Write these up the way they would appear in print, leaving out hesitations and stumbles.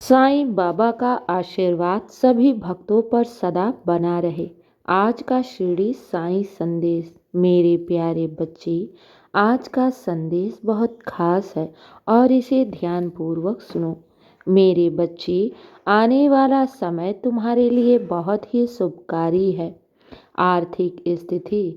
साईं बाबा का आशीर्वाद सभी भक्तों पर सदा बना रहे। आज का शिरडी साईं संदेश। मेरे प्यारे बच्चे, आज का संदेश बहुत खास है और इसे ध्यानपूर्वक सुनो। मेरे बच्चे, आने वाला समय तुम्हारे लिए बहुत ही शुभकारी है। आर्थिक स्थिति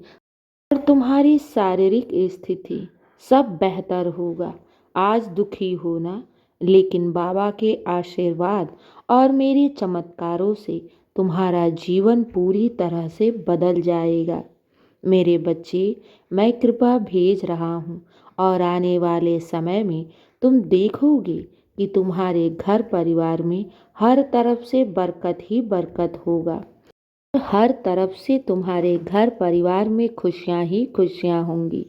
और तुम्हारी शारीरिक स्थिति सब बेहतर होगा। आज दुखी होना, लेकिन बाबा के आशीर्वाद और मेरे चमत्कारों से तुम्हारा जीवन पूरी तरह से बदल जाएगा। मेरे बच्चे, मैं कृपा भेज रहा हूँ और आने वाले समय में तुम देखोगे कि तुम्हारे घर परिवार में हर तरफ से बरकत ही बरकत होगा। हर तरफ से तुम्हारे घर परिवार में खुशियां ही खुशियां होंगी।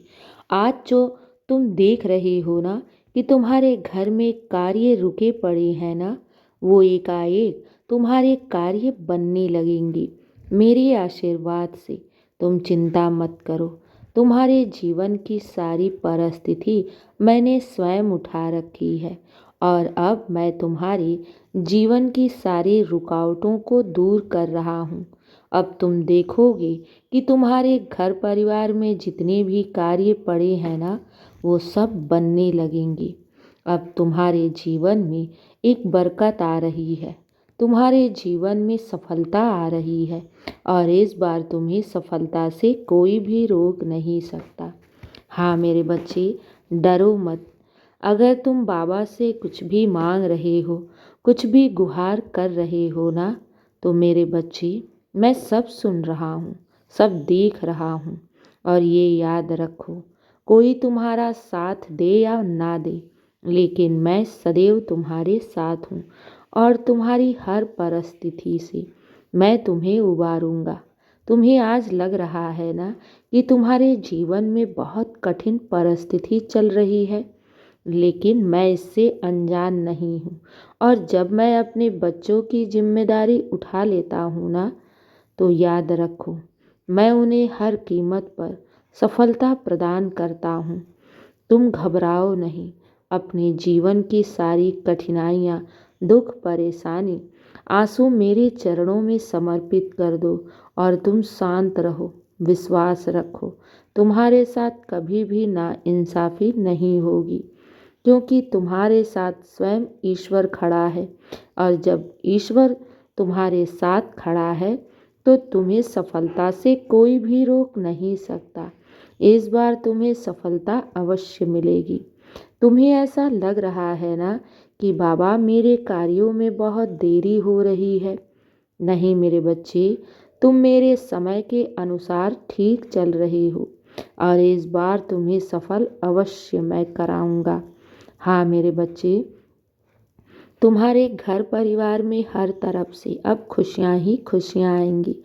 आज जो तुम देख रहे हो ना कि तुम्हारे घर में कार्य रुके पड़े हैं ना, वो एकाएक तुम्हारे कार्य बनने लगेंगे। मेरे आशीर्वाद से तुम चिंता मत करो। तुम्हारे जीवन की सारी परिस्थिति मैंने स्वयं उठा रखी है और अब मैं तुम्हारे जीवन की सारी रुकावटों को दूर कर रहा हूँ। अब तुम देखोगे कि तुम्हारे घर परिवार में जितने भी कार्य पड़े हैं ना, वो सब बनने लगेंगे। अब तुम्हारे जीवन में एक बरकत आ रही है, तुम्हारे जीवन में सफलता आ रही है और इस बार तुम्हें सफलता से कोई भी रोक नहीं सकता। हाँ मेरे बच्चे, डरो मत। अगर तुम बाबा से कुछ भी मांग रहे हो, कुछ भी गुहार कर रहे हो ना, तो मेरे बच्चे, मैं सब सुन रहा हूँ, सब देख रहा हूँ। और ये याद रखो, कोई तुम्हारा साथ दे या ना दे, लेकिन मैं सदैव तुम्हारे साथ हूँ और तुम्हारी हर परिस्थिति से मैं तुम्हें उबारूंगा। तुम्हें आज लग रहा है ना कि तुम्हारे जीवन में बहुत कठिन परिस्थिति चल रही है, लेकिन मैं इससे अनजान नहीं हूँ। और जब मैं अपने बच्चों की जिम्मेदारी उठा लेता हूँ ना, तो याद रखो, मैं उन्हें हर कीमत पर सफलता प्रदान करता हूँ। तुम घबराओ नहीं। अपने जीवन की सारी कठिनाइयाँ, दुख, परेशानी, आंसू मेरे चरणों में समर्पित कर दो और तुम शांत रहो। विश्वास रखो, तुम्हारे साथ कभी भी नाइंसाफी नहीं होगी, क्योंकि तुम्हारे साथ स्वयं ईश्वर खड़ा है। और जब ईश्वर तुम्हारे साथ खड़ा है, तो तुम्हें सफलता से कोई भी रोक नहीं सकता। इस बार तुम्हें सफलता अवश्य मिलेगी। तुम्हें ऐसा लग रहा है ना कि बाबा, मेरे कार्यों में बहुत देरी हो रही है। नहीं मेरे बच्चे, तुम मेरे समय के अनुसार ठीक चल रहे हो और इस बार तुम्हें सफल अवश्य मैं कराऊंगा। हाँ मेरे बच्चे, तुम्हारे घर परिवार में हर तरफ से अब खुशियाँ ही खुशियाँ आएंगी,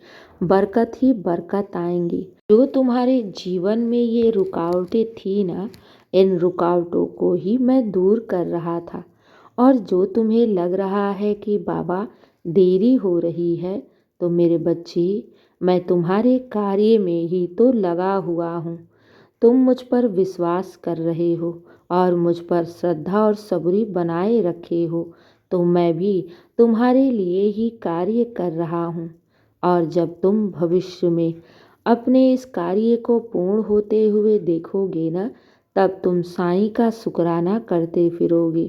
बरकत ही बरकत आएंगी। जो तुम्हारे जीवन में ये रुकावटें थी ना, इन रुकावटों को ही मैं दूर कर रहा था। और जो तुम्हें लग रहा है कि बाबा देरी हो रही है, तो मेरे बच्चे, मैं तुम्हारे कार्य में ही तो लगा हुआ हूँ। तुम मुझ पर विश्वास कर रहे हो और मुझ पर श्रद्धा और सबूरी बनाए रखे हो, तो मैं भी तुम्हारे लिए ही कार्य कर रहा हूँ। और जब तुम भविष्य में अपने इस कार्य को पूर्ण होते हुए देखोगे ना, तब तुम साईं का शुक्राना करते फिरोगे,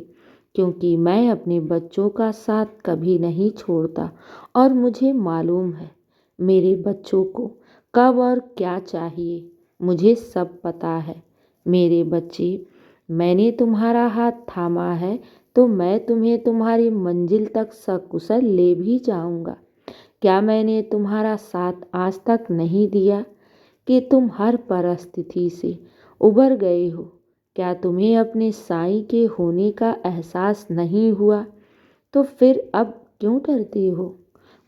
क्योंकि मैं अपने बच्चों का साथ कभी नहीं छोड़ता और मुझे मालूम है मेरे बच्चों को कब और क्या चाहिए। मुझे सब पता है। मेरे बच्चे, मैंने तुम्हारा हाथ थामा है, तो मैं तुम्हें तुम्हारी मंजिल तक सकुशल ले भी जाऊंगा। क्या मैंने तुम्हारा साथ आज तक नहीं दिया कि तुम हर परिस्थिति से उबर गए हो? क्या तुम्हें अपने साईं के होने का एहसास नहीं हुआ? तो फिर अब क्यों डरते हो?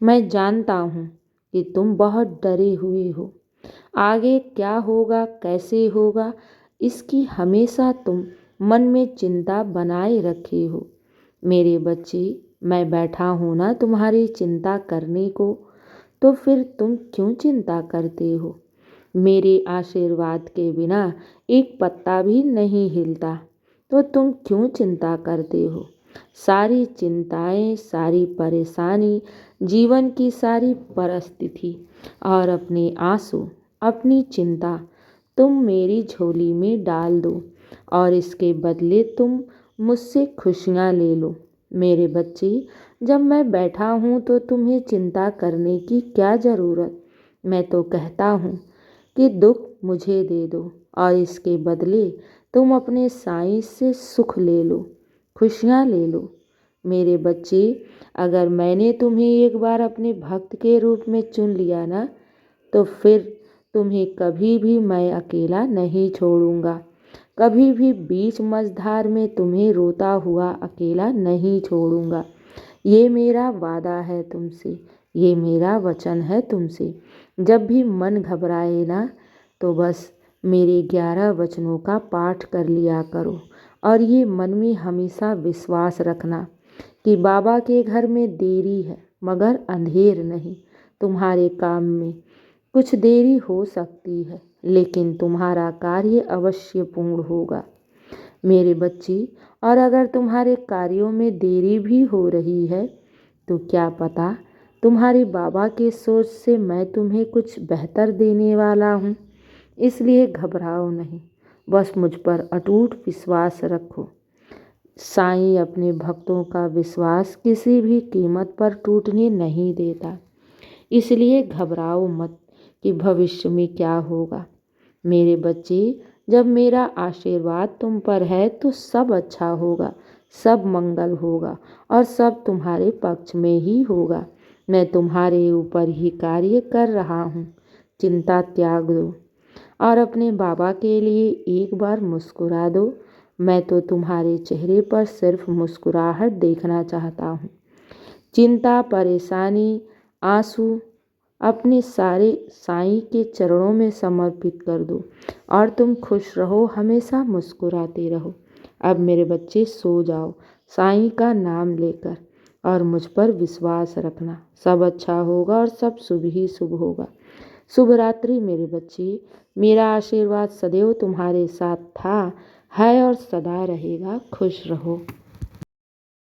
मैं जानता हूँ कि तुम बहुत डरे हुए हो। आगे क्या होगा, कैसे होगा, इसकी हमेशा तुम मन में चिंता बनाए रखे हो। मेरे बच्चे, मैं बैठा हूँ ना तुम्हारी चिंता करने को, तो फिर तुम क्यों चिंता करते हो? मेरे आशीर्वाद के बिना एक पत्ता भी नहीं हिलता, तो तुम क्यों चिंता करते हो? सारी चिंताएं, सारी परेशानी, जीवन की सारी परिस्थिति और अपने आंसू, अपनी चिंता तुम मेरी झोली में डाल दो और इसके बदले तुम मुझसे खुशियाँ ले लो। मेरे बच्चे, जब मैं बैठा हूँ तो तुम्हें चिंता करने की क्या ज़रूरत। मैं तो कहता हूँ कि दुख मुझे दे दो और इसके बदले तुम अपने साईं से सुख ले लो, खुशियाँ ले लो। मेरे बच्चे, अगर मैंने तुम्हें एक बार अपने भक्त के रूप में चुन लिया ना, तो फिर तुम्हें कभी भी मैं अकेला नहीं छोड़ूंगा। कभी भी बीच मझधार में तुम्हें रोता हुआ अकेला नहीं छोड़ूंगा। ये मेरा वादा है तुमसे, ये मेरा वचन है तुमसे। जब भी मन घबराए ना, तो बस मेरे 11 वचनों का पाठ कर लिया करो और ये मन में हमेशा विश्वास रखना कि बाबा के घर में देरी है मगर अंधेर नहीं। तुम्हारे काम में कुछ देरी हो सकती है, लेकिन तुम्हारा कार्य अवश्य पूर्ण होगा मेरे बच्चे। और अगर तुम्हारे कार्यों में देरी भी हो रही है, तो क्या पता तुम्हारे बाबा के सोच से मैं तुम्हें कुछ बेहतर देने वाला हूँ। इसलिए घबराओ नहीं, बस मुझ पर अटूट विश्वास रखो। साईं अपने भक्तों का विश्वास किसी भी कीमत पर टूटने नहीं देता। इसलिए घबराओ मत कि भविष्य में क्या होगा। मेरे बच्चे, जब मेरा आशीर्वाद तुम पर है तो सब अच्छा होगा, सब मंगल होगा और सब तुम्हारे पक्ष में ही होगा। मैं तुम्हारे ऊपर ही कार्य कर रहा हूँ। चिंता त्याग दो और अपने बाबा के लिए एक बार मुस्कुरा दो। मैं तो तुम्हारे चेहरे पर सिर्फ मुस्कुराहट देखना चाहता हूँ। चिंता, परेशानी, आंसू अपने सारे साईं के चरणों में समर्पित कर दो और तुम खुश रहो, हमेशा मुस्कुराते रहो। अब मेरे बच्चे सो जाओ साईं का नाम लेकर और मुझ पर विश्वास रखना। सब अच्छा होगा और सब शुभ ही शुभ होगा। शुभ रात्रि मेरे बच्चे। मेरा आशीर्वाद सदैव तुम्हारे साथ था, है और सदा रहेगा। खुश रहो।